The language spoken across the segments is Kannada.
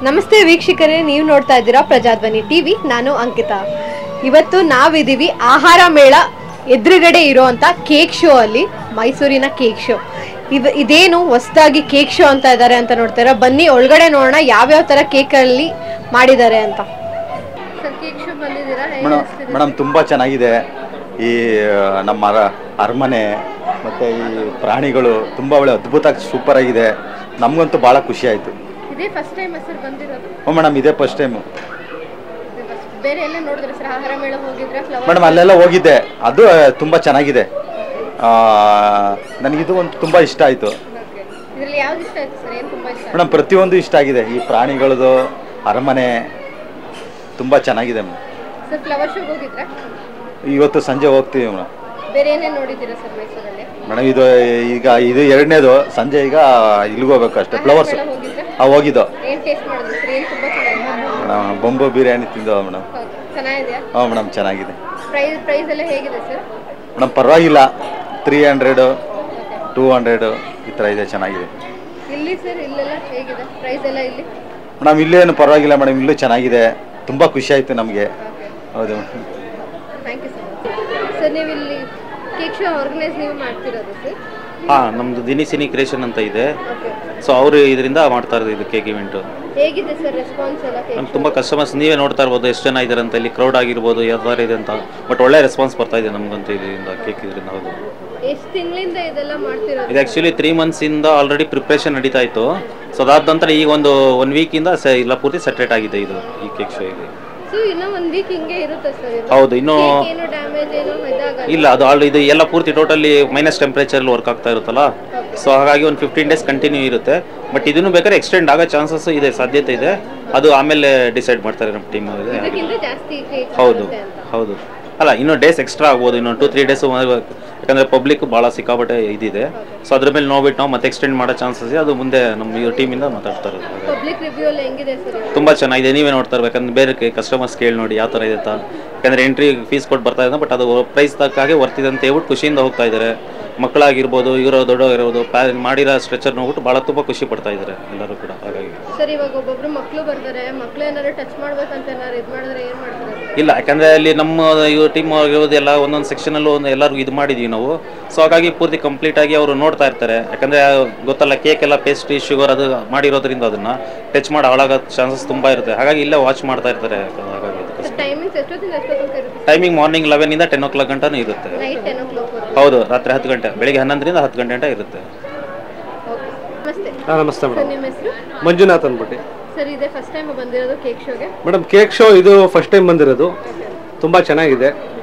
ನಮಸ್ತೆ ವೀಕ್ಷಕರೇ, ನೀವು ನೋಡ್ತಾ ಇದ್ದೀರಾ ಪ್ರಜಾಧ್ವನಿ ಟಿವಿ. ನಾನು ಅಂಕಿತಾ. ಇವತ್ತು ನಾವಿದ್ದೀವಿ ಆಹಾರ ಮೇಳ ಎದುರುಗಡೆ ಇರುವಂತ ಕೇಕ್ ಶೋ ಅಲ್ಲಿ, ಮೈಸೂರಿನ ಕೇಕ್ ಶೋ. ಇದೇನು ಹೊಸದಾಗಿ ಕೇಕ್ ಶೋ ಅಂತ ಇದ್ದಾರೆ ಅಂತ ನೋಡ್ತಾರ. ಬನ್ನಿ ಒಳಗಡೆ ನೋಡೋಣ ಯಾವ್ಯಾವ ತರ ಕೇಕ್ ಅಲ್ಲಿ ಮಾಡಿದ್ದಾರೆ ಅಂತ. ಕೇಕ್ ಶೋ ಬಂದಿದ್ದೀರಾ ಮೇಡಮ್? ತುಂಬಾ ಚೆನ್ನಾಗಿದೆ. ಈ ನಮ್ಮ ಅರಮನೆ ಮತ್ತೆ ಈ ಪ್ರಾಣಿಗಳು ತುಂಬಾ ಒಳ್ಳೆ ಅದ್ಭುತ ಸೂಪರ್ ಆಗಿದೆ. ನಮಗಂತೂ ಬಹಳ ಖುಷಿ ಆಯ್ತು. ಇದೇ ಫಸ್ಟ್ ಟೈಮ್ ಸರ್ ಬಂದಿರೋದು? ಮೇಡಮ್ ಇದೇ ಫಸ್ಟ್ ಟೈಮ್. ಬೇರೆ ಎಲ್ಲ ನೋಡಿದ್ರೆ ಸರ್ ಆಹಾರ ಮೇಳ ಹೋಗಿದ್ರೆ? ಮೇಡಮ್ ಅಲ್ಲೆಲ್ಲ ಹೋಗಿದ್ದೆ, ಅದು ತುಂಬಾ ಚೆನ್ನಾಗಿದೆ. ನನಗಿದು ಒಂದು ತುಂಬಾ ಇಷ್ಟ ಆಯ್ತು. ಇದರಲ್ಲಿ ಯಾವ್ದು ಇಷ್ಟ ಆಯ್ತು ಸರ್? ಏನು ತುಂಬಾ ಇಷ್ಟ? ಮೇಡಮ್ ಪ್ರತಿಯೊಂದು ಇಷ್ಟ ಆಗಿದೆ. ಈ ಪ್ರಾಣಿಗಳದು ಅರಮನೆ ತುಂಬಾ ಚೆನ್ನಾಗಿದೆ ಸರ್. ಫ್ಲವರ್ ಶೋ ಹೋಗಿದ್ರೆ? ಇವತ್ತು ಸಂಜೆ ಹೋಗ್ತೀವಿ ಮೇಡಮ್. ಬೇರೆ ಏನೇನು ನೋಡಿದ್ದೀರಾ ಸರ್ ಮೈಸೂರಲ್ಲಿ? ಮೇಡಮ್ ಇದು ಎರಡನೇದು. ಸಂಜೆ ಈಗ ಇಲ್ಲಿಗೆ ಹೋಗ್ಬೇಕು ಅಷ್ಟೇ. ಫ್ಲವರ್ಸ್ ಹೋಗಿದ್ದು. ಮೇಡಮ್ ಬೊಂಬು ಬಿರಿಯಾನಿ ತಿಂದು ಮೇಡಮ್. ಚೆನ್ನಾಗಿದೆಯಾ? ಹಾಂ ಮೇಡಮ್ ಚೆನ್ನಾಗಿದೆ. ಪ್ರೈಸ್ ಎಲ್ಲ ಹೇಗಿದೆ ಸರ್? ಮೇಡಮ್ ಪರವಾಗಿಲ್ಲ. 300 200 ಈ ಥರ ಇದೆ, ಚೆನ್ನಾಗಿದೆ. ಇಲ್ಲಿ ಸರ್ ಇಲ್ಲೆಲ್ಲ ಹೇಗಿದೆ ಪ್ರೈಸ್ ಎಲ್ಲ ಇಲ್ಲಿ? ಮೇಡಮ್ ಇಲ್ಲೇನು ಪರವಾಗಿಲ್ಲ ಮೇಡಮ್, ಇಲ್ಲೂ ಚೆನ್ನಾಗಿದೆ. ತುಂಬ ಖುಷಿ ಆಯಿತು ನಮಗೆ. ಹೌದು. Thank you sir. ನೀವು ಇಲ್ಲಿ ಕೇಕ್ ಶೋ ಆರ್ಗನೈಸ್ ನೀವು ಮಾಡ್ತಿರೋದು ಸರ್? ಹಾಂ, ನಮ್ಮದು ದಿನಿಸಿನಿ ಕ್ರಿಯೇಷನ್ ಅಂತ ಇದೆ. ಸೊ ಅವರು ಇದರಿಂದ ಮಾಡ್ತಾ ಇರೋದು ಇದು ಕೇಕ್ ಇವೆಂಟು. ಹೇಗಿದೆ ಸರ್ ರೆಸ್ಪಾನ್ಸ್ ಎಲ್ಲ? ನಮ್ಗೆ ತುಂಬ ಕಸ್ಟಮರ್ಸ್ ನೀವೇ ನೋಡ್ತಾ ಇರ್ಬೋದು ಎಷ್ಟು ಜನ ಇದ್ದಾರೆ ಅಂತ. ಇಲ್ಲಿ ಕ್ರೌಡ್ ಆಗಿರ್ಬೋದು ಯಾವ ಥರ ಇದೆ ಅಂತ. ಬಟ್ ಒಳ್ಳೆ ರೆಸ್ಪಾನ್ಸ್ ಬರ್ತಾ ಇದೆ ನಮಗಂತೂ ಇದರಿಂದ, ಕೇಕ್ ಇದರಿಂದ. ಹೌದು. ಎಷ್ಟು ತಿಂಗಳಿಂದ ಇದೆಲ್ಲ ಮಾಡ್ತಿರೋದು? ಇದು ಆ್ಯಕ್ಚುಲಿ 3 ಮಂತ್ಸಿಂದ ಆಲ್ರೆಡಿ ಪ್ರಿಪ್ರೇಷನ್ ನಡೀತಾ ಇತ್ತು. ಸೊ ಅದಾದ ನಂತರ ಈಗ ಒನ್ ವೀಕಿಂದ ಇಲ್ಲ ಪೂರ್ತಿ ಸೆಟ್ರೇಟ್ ಆಗಿದೆ ಇದು ಈ ಕೇಕ್ ಶೋ ಇಲ್ಲಿ. ಸೊ ಇನ್ನೂ 1 ವೀಕ್ ಹಿಂಗೆ ಇರುತ್ತೆ ಸರ್? ಹೌದು. ಇನ್ನೂ ಏನು ಡ್ಯಾಮೇಜ್ ಏನು ಇದಾಗಲ್ಲ? ಇಲ್ಲ, ಅದು ಇದು ಎಲ್ಲ ಪೂರ್ತಿ ಟೋಟಲಿ ಮೈನಸ್ ಟೆಂಪ್ರೇಚರಲ್ಲಿ ವರ್ಕ್ ಆಗ್ತಾ ಇರುತ್ತಲ್ಲ. ಸೊ ಹಾಗಾಗಿ ಒಂದು 15 ಡೇಸ್ ಕಂಟಿನ್ಯೂ ಇರುತ್ತೆ. ಬಟ್ ಇದನ್ನು ಬೇಕಾದ್ರೆ ಎಕ್ಸ್ಟೆಂಡ್ ಆಗೋ ಚಾನ್ಸಸ್ ಇದೆ, ಸಾಧ್ಯತೆ ಇದೆ. ಅದು ಆಮೇಲೆ ಡಿಸೈಡ್ ಮಾಡ್ತಾರೆ ನಮ್ಮ ಟೀಮ್. ಹೌದು ಹೌದು. ಅಲ್ಲ, ಇನ್ನೂ ಡೇಸ್ ಎಕ್ಸ್ಟ್ರಾ ಆಗ್ಬೋದು, ಇನ್ನೊಂದು 2-3 ಡೇಸ್. ಯಾಕಂದರೆ ಪಬ್ಲಿಕ್ ಭಾಳ ಸಿಕ್ಕಾಪಟ್ಟೆ ಇದಿದೆ. ಸೊ ಅದ್ರ ಮೇಲೆ ನೋಡ್ಬಿಟ್ಟು ನಾವು ಮತ್ತೆ ಎಕ್ಸ್ಟೆಂಡ್ ಮಾಡೋ ಚಾನ್ಸಸ್ ಇದೆ. ಅದು ಮುಂದೆ ನಮ್ಮ ಟೀಮಿಂದ ಮಾತಾಡ್ತಾರೆ. ತುಂಬ ಚೆನ್ನಾಗಿದೆ, ನೀವೇ ನೋಡ್ತಾ ಇರ್ಬೇಕಂದ್ರೆ ಬೇರೆ ಕಸ್ಟಮರ್ಸ್ ಕೇಳಿ ನೋಡಿ ಯಾವ ಥರ ಇದೆ ಅಂತ. ಯಾಕಂದರೆ ಎಂಟ್ರಿ ಫೀಸ್ ಕೊಟ್ಟು ಬರ್ತಾ ಇದ್ದಾರೆ, ಬಟ್ ಅದು ಪ್ರೈಸ್ ತಕ್ಕಾಗೆ ವರ್ತಿದೆ ಅಂತ ಹೇಳ್ಬಿಟ್ಟು ಖುಷಿಯಿಂದ ಹೋಗ್ತಾ ಇದ್ದಾರೆ. ಮಕ್ಕಳಾಗಿರ್ಬೋದು, ಇವರು ದೊಡ್ಡವರಿರ್ಬೋದು, ಮಾಡಿರೋ ಸ್ಟ್ರೆಚರ್ ನೋಡ್ಬಿಟ್ಟು ಭಾಳ ತುಂಬ ಖುಷಿ ಪಡ್ತಾ ಇದ್ದಾರೆ ಎಲ್ಲರೂ ಕೂಡ. ಹಾಗಾಗಿ ಸರ್ ಇವಾಗ ಒಬ್ಬೊಬ್ರು ಮಕ್ಕಳು ಬರ್ತಾರೆ, ಮಕ್ಕಳು ಏನಾದ್ರು ಟಚ್ ಮಾಡ್ಬೇಕಂತ ಏನಾದ್ರು ಇದು ಮಾಡಿದ್ರೆ ಏನು ಮಾಡ್ತಾರೆ? ಇಲ್ಲ, ಯಾಕಂದರೆ ಅಲ್ಲಿ ನಮ್ಮ ಟೀಮ್ ಆಗಿರೋದು ಎಲ್ಲ ಒಂದೊಂದು ಸೆಕ್ಷನಲ್ಲೂ ಎಲ್ಲರಿಗೂ ಇದು ಮಾಡಿದ್ದೀವಿ ನಾವು. ಸೊ ಹಾಗಾಗಿ ಪೂರ್ತಿ ಕಂಪ್ಲೀಟಾಗಿ ಅವರು ನೋಡ್ತಾ ಇರ್ತಾರೆ. ಯಾಕಂದರೆ ಗೊತ್ತಲ್ಲ, ಕೇಕ್ ಎಲ್ಲ ಪೇಸ್ಟ್ರಿ ಶುಗರ್ ಅದು ಮಾಡಿರೋದ್ರಿಂದ ಅದನ್ನು ಟಚ್ ಮಾಡಿ ಹಾಳಾಗೋ ಚಾನ್ಸಸ್ ತುಂಬ ಇರುತ್ತೆ. ಹಾಗಾಗಿ ಇಲ್ಲೇ ವಾಚ್ ಮಾಡ್ತಾ ಇರ್ತಾರೆ. ಹಾಗಾಗಿ ಟೈಮಿಂಗ್ ಮಾರ್ನಿಂಗ್ 11 ಇಂದ 10 o'clock ಗಂಟನೂ ಇರುತ್ತೆ. ಹೌದು, ರಾತ್ರಿ 10 ಗಂಟೆ, ಬೆಳಿಗ್ಗೆ 11ರಿಂದ 10 ಗಂಟೆ ಗಂಟ ಇರುತ್ತೆ. ನಮಸ್ತೆ ಮೇಡಮ್. ಮಂಜುನಾಥ್ ಅಂದ್ಬಿಟ್ಟು. ಸರ್ ಇದೇ ಫಸ್ಟ್ ಟೈಮ್ ಬಂದಿರೋದು ಕೇಕ್ ಶೋಗೆ? ಮೇಡಮ್ ಕೇಕ್ ಶೋ ಇದು ಫಸ್ಟ್ ಟೈಮ್ ಬಂದಿರೋದು. ತುಂಬ ಚೆನ್ನಾಗಿದೆ.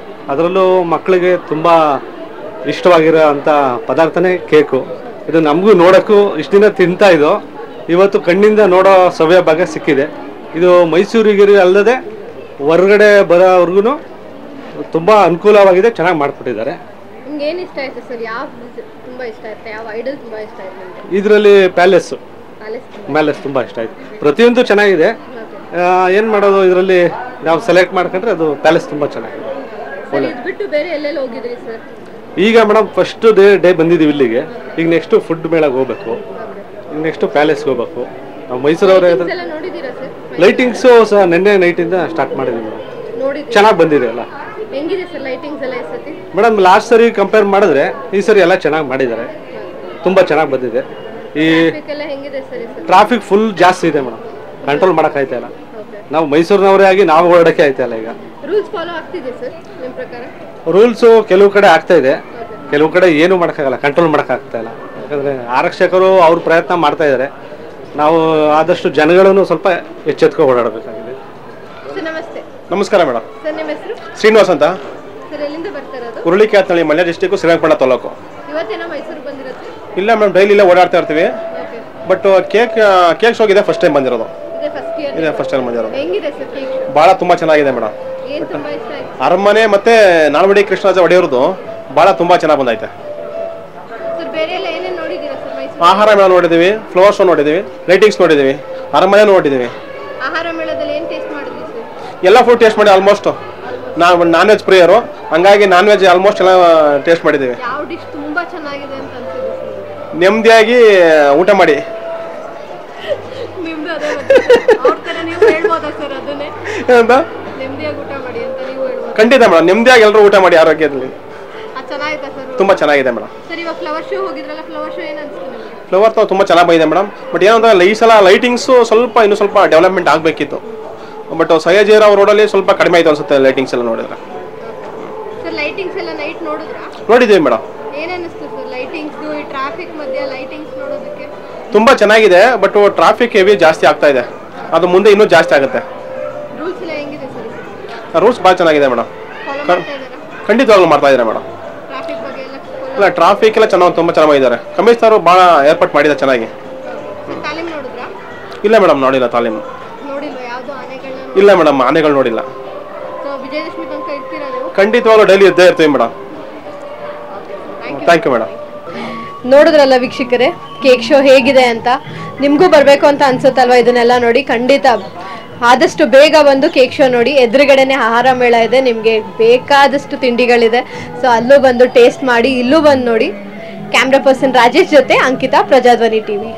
ಅದರಲ್ಲೂ ಮಕ್ಕಳಿಗೆ ತುಂಬ ಇಷ್ಟವಾಗಿರೋ ಅಂಥ ಪದಾರ್ಥನೇ ಕೇಕು. ಇದು ನಮಗೂ ನೋಡೋಕ್ಕೂ ಇಷ್ಟು ದಿನ ತಿಂತಾ ಇದ್ದೋ, ಇವತ್ತು ಕಣ್ಣಿಂದ ನೋಡೋ ಸವ್ಯ ಭಾಗ ಸಿಕ್ಕಿದೆ. ಇದು ಮೈಸೂರಿಗೆ ಅಲ್ಲದೆ ಹೊರಗಡೆ ಬರೋವ್ರಿಗೂ ತುಂಬ ಅನುಕೂಲವಾಗಿದೆ, ಚೆನ್ನಾಗಿ ಮಾಡಿಕೊಟ್ಟಿದ್ದಾರೆ. ನಿಮ್ಗೆ ಏನು ಇಷ್ಟ ಆಯ್ತು ಸರ್? ಯಾವ ತುಂಬ ಇಷ್ಟ ಆಯ್ತು? ಯಾವ ಐಡಲ್ ತುಂಬ ಇಷ್ಟ ಆಯ್ತು? ಇದರಲ್ಲಿ ಪ್ಯಾಲೇಸ್ ತುಂಬ ಇಷ್ಟ ಆಯ್ತು. ಪ್ರತಿಯೊಂದು ಚೆನ್ನಾಗಿದೆ. ಏನು ಮಾಡೋದು, ಇದರಲ್ಲಿ ನಾವು ಸೆಲೆಕ್ಟ್ ಮಾಡ್ಕೊಂಡ್ರೆ ಅದು ಪ್ಯಾಲೇಸ್ ತುಂಬ ಚೆನ್ನಾಗಿದೆ. ಬಿಟ್ಟು ಬೇರೆ ಎಲ್ಲೆಲ್ಲಿ ಹೋಗಿದ್ರಿ ಸರ್? ಈಗ ಮೇಡಮ್ ಫಸ್ಟ್ ಡೇ ಬಂದಿದ್ದೀವಿ ಇಲ್ಲಿಗೆ. ಈಗ ನೆಕ್ಸ್ಟು ಫುಡ್ ಮೇಳಗೆ ಹೋಗ್ಬೇಕು, ಈಗ ನೆಕ್ಸ್ಟು ಪ್ಯಾಲೇಸ್ಗೆ ಹೋಗ್ಬೇಕು. ನಾವು ಮೈಸೂರವರೇ. ಲೈಟಿಂಗ್ಸು ಸಹ ನಿನ್ನೆ ನೈಟಿಂದ ಸ್ಟಾರ್ಟ್ ಮಾಡಿದ್ದೀವಿ ಮೇಡಮ್. ಚೆನ್ನಾಗಿ ಬಂದಿದೆ ಅಲ್ಲ. ಮೇಡಮ್ ಲಾಸ್ಟ್ ಸರಿ ಕಂಪೇರ್ ಮಾಡಿದ್ರೆ ಈ ಸರಿ ಎಲ್ಲ ಚೆನ್ನಾಗಿ ಮಾಡಿದ್ದಾರೆ, ತುಂಬ ಚೆನ್ನಾಗಿ ಬಂದಿದೆ. ಈ ಟ್ರಾಫಿಕ್ ಫುಲ್ ಜಾಸ್ತಿ ಇದೆ ಮೇಡಮ್, ಕಂಟ್ರೋಲ್ ಮಾಡೋಕ್ಕಾಯ್ತಾ ಇಲ್ಲ. ನಾವು ಮೈಸೂರಿನವರೇ ಆಗಿ ನಾವು ಓಡಾಡೋಕ್ಕೆ ಆಯ್ತಾ ಇಲ್ಲ. ಈಗ ರೂಲ್ಸು ಕೆಲವು ಕಡೆ ಆಗ್ತಾ ಇದೆ, ಕೆಲವು ಕಡೆ ಏನು ಮಾಡೋಕ್ಕಾಗಲ್ಲ, ಕಂಟ್ರೋಲ್ ಮಾಡೋಕ್ಕಾಗ್ತಾ ಇಲ್ಲ. ಯಾಕಂದರೆ ಆರಕ್ಷಕರು ಅವ್ರ ಪ್ರಯತ್ನ ಮಾಡ್ತಾ ಇದ್ದಾರೆ. ನಾವು ಆದಷ್ಟು ಜನಗಳನ್ನು ಸ್ವಲ್ಪ ಎಚ್ಚೆತ್ಕೊ ಓಡಾಡಬೇಕಾಗಿದೆ. ನಮಸ್ಕಾರ ಮೇಡಮ್. ಶ್ರೀನಿವಾಸ್ ಅಂತ, ಹುರುಳಿಕ್ಯಾತನಹಳ್ಳಿ, ಮಂಡ್ಯ ಡಿಸ್ಟಿಕ್, ಶ್ರೀರಂಗಪಟ್ಟಣ ತಾಲೂಕು. ಇಲ್ಲ ಮೇಡಮ್, ಡೈಲಿ ಇಲ್ಲೇ ಓಡಾಡ್ತಾ ಇರ್ತೀವಿ. ಬಟ್ ಕೇಕ್ ಶೋಗಿದೆ ಫಸ್ಟ್ ಟೈಮ್ ಬಂದಿರೋದು. ಇದೆ ಫಸ್ಟ್ ಟೈಮ್ ಬಂದಿರೋದು. ಭಾಳ ತುಂಬ ಚೆನ್ನಾಗಿದೆ ಮೇಡಮ್. ಅರಮನೆ ಮತ್ತೆ ನಾಲ್ವಡಿ ಕೃಷ್ಣರಾಜ ಒಡೆಯವ್ರದ್ದು ಭಾಳ ತುಂಬ ಚೆನ್ನಾಗಿ ಬಂದೈತೆ. ಆಹಾರ ಮೇಳ ನೋಡಿದ್ದೀವಿ, ಫ್ಲವರ್ ಶೋ ನೋಡಿದ್ದೀವಿ, ಲೈಟಿಂಗ್ಸ್ ನೋಡಿದ್ದೀವಿ, ಅರಮನೆ ನೋಡಿದ್ದೀವಿ. ಎಲ್ಲ ಫುಡ್ ಟೇಸ್ಟ್ ಮಾಡಿ ಆಲ್ಮೋಸ್ಟ್. ನಾವು ನಾನ್ ವೆಜ್ ಪ್ರಿಯರು, ಹಂಗಾಗಿ ನಾನ್ ವೆಜ್ ಆಲ್ಮೋಸ್ಟ್ ಎಲ್ಲ ಟೇಸ್ಟ್ ಮಾಡಿದ್ದೀವಿ. ನೆಮ್ಮದಿಯಾಗಿ ಊಟ ಮಾಡಿ ಏನಂತ ನೆಮ್ಮದಿಯಾಗಿ ಊಟ ಮಾಡಿ ಅಂತ ನೀವು ಹೇಳ್ಬೋದು. ಖಂಡಿತ ಮೇಡಮ್, ನೆಮ್ಮದಿಯಾಗಿ ಎಲ್ಲರೂ ಊಟ ಮಾಡಿ ಆರೋಗ್ಯದಲ್ಲಿ. ಚೆನ್ನಾಗಿದೆ ಸರ್. ತುಂಬಾ ಚೆನ್ನಾಗಿದೆ ಮೇಡಮ್. ಸರ್ ಇವಾಗ ಫ್ಲವರ್ ಶೋ ಹೋಗಿದ್ರಲ್ಲ, ಫ್ಲವರ್ ಶೋ ಏನು ಅನಿಸ್ತು ನಿಮಗೆ? ಫ್ಲವರ್ ತ ತುಂಬಾ ಚೆನ್ನಾಗಿ ಬಂದಿದೆ ಮೇಡಮ್. ಬಟ್ ಏನಂದ್ರೆ ಈ ಸಲ ಲೈಟಿಂಗ್ಸು ಇನ್ನೂ ಸ್ವಲ್ಪ ಡೆವಲಪ್ಮೆಂಟ್ ಆಗಬೇಕಿತ್ತು. ಬಟ್ ಸಯ್ಯಜಿರಾವ್ ರೋಡಲ್ಲಿ ಸ್ವಲ್ಪ ಕಡಿಮೆ ಆಯ್ತು ಅನ್ಸುತ್ತೆ ಲೈಟಿಂಗ್ಸ್ ಎಲ್ಲ ನೋಡಿದ್ರೆ. ಸರ್ ಲೈಟಿಂಗ್ಸ್ ಎಲ್ಲ ನೈಟ್ ನೋಡಿದ್ರಾ? ನೋಡಿದ್ದೀವಿ ಮೇಡಮ್. ಏನು ಅನಿಸ್ತು ಸರ್ ಲೈಟಿಂಗ್ಸ್ ಈ ಟ್ರಾಫಿಕ್ ಮಧ್ಯೆ ಲೈಟಿಂಗ್ಸ್ ನೋಡೋದಕ್ಕೆ? ತುಂಬಾ ಚೆನ್ನಾಗಿದೆ, ಬಟ್ ಟ್ರಾಫಿಕ್ ಹೆವಿ ಜಾಸ್ತಿ ಆಗ್ತಾ ಇದೆ. ಅದು ಮುಂದೆ ಇನ್ನೂ ಜಾಸ್ತಿ ಆಗುತ್ತೆ. ರೂಲ್ಸ್ ಎಲ್ಲ ಹೆಂಗಿದೆ ಸರ್? ರೂಲ್ಸ್ ಭಾಳ ಚೆನ್ನಾಗಿದೆ ಮೇಡಮ್. ಖಂಡಿತವಾಗ್ಲೂ ಮಾಡ್ತಾ ಇದ್ದಾರೆ ಮೇಡಮ್. ಟ್ರಾಫಿಕ್ ಬಗ್ಗೆ ಇಲ್ಲ, ಟ್ರಾಫಿಕ್ ಎಲ್ಲ ತುಂಬ ಚೆನ್ನಾಗಿ ಮಾಡಿದ್ದಾರೆ. ಕಮಿಷನರು ಭಾಳ ಏರ್ಪಾಟ್ ಮಾಡಿದ್ದಾರೆ ಚೆನ್ನಾಗಿ. ತಾಲೀಮ್ ನೋಡಿದ್ರಾ? ಇಲ್ಲ ಮೇಡಮ್, ನೋಡಿಲ್ಲ ತಾಲೀಮು. ನೋಡಿಲ್ವಾ ಯಾವುದು ಆನೆಗಳನ್ನ? ಇಲ್ಲ ಮೇಡಮ್, ಆನೆಗಳು ನೋಡಿಲ್ಲ. ವಿಜಯದಶಮಿ ತನಕ ಇರ್ತೀರಾ ನೀವು? ಖಂಡಿತವಾಗ್ಲೂ ಡೈಲಿ ಇದ್ದೇ ಇರ್ತೀವಿ ಮೇಡಮ್. Thank you madam. ನೋಡಿದ್ರಲ್ಲ ವೀಕ್ಷಕರೇ, ಕೇಕ್ ಶೋ ಹೇಗಿದೆ ಅಂತ. ನಿಮಗೂ ಬರಬೇಕು ಅಂತ ಅನ್ಸುತ್ತಲ್ವಾ ಇದನ್ನೆಲ್ಲ ನೋಡಿ? ಖಂಡಿತ ಆದಷ್ಟು ಬೇಗ ಬಂದು ಕೇಕ್ ಶೋ ನೋಡಿ. ಎದುರುಗಡೆನೆ ಆಹಾರ ಮೇಳ ಇದೆ, ನಿಮಗೆ ಬೇಕಾದಷ್ಟು ತಿಂಡಿಗಳಿದೆ. ಸೊ ಅಲ್ಲೂ ಬಂದು ಟೇಸ್ಟ್ ಮಾಡಿ, ಇಲ್ಲೂ ಬಂದು ನೋಡಿ. ಕ್ಯಾಮ್ರಾ ಪರ್ಸನ್ ರಾಜೇಶ್ ಜೊತೆ ಅಂಕಿತಾ, ಪ್ರಜಾಧ್ವನಿ ಟಿವಿ.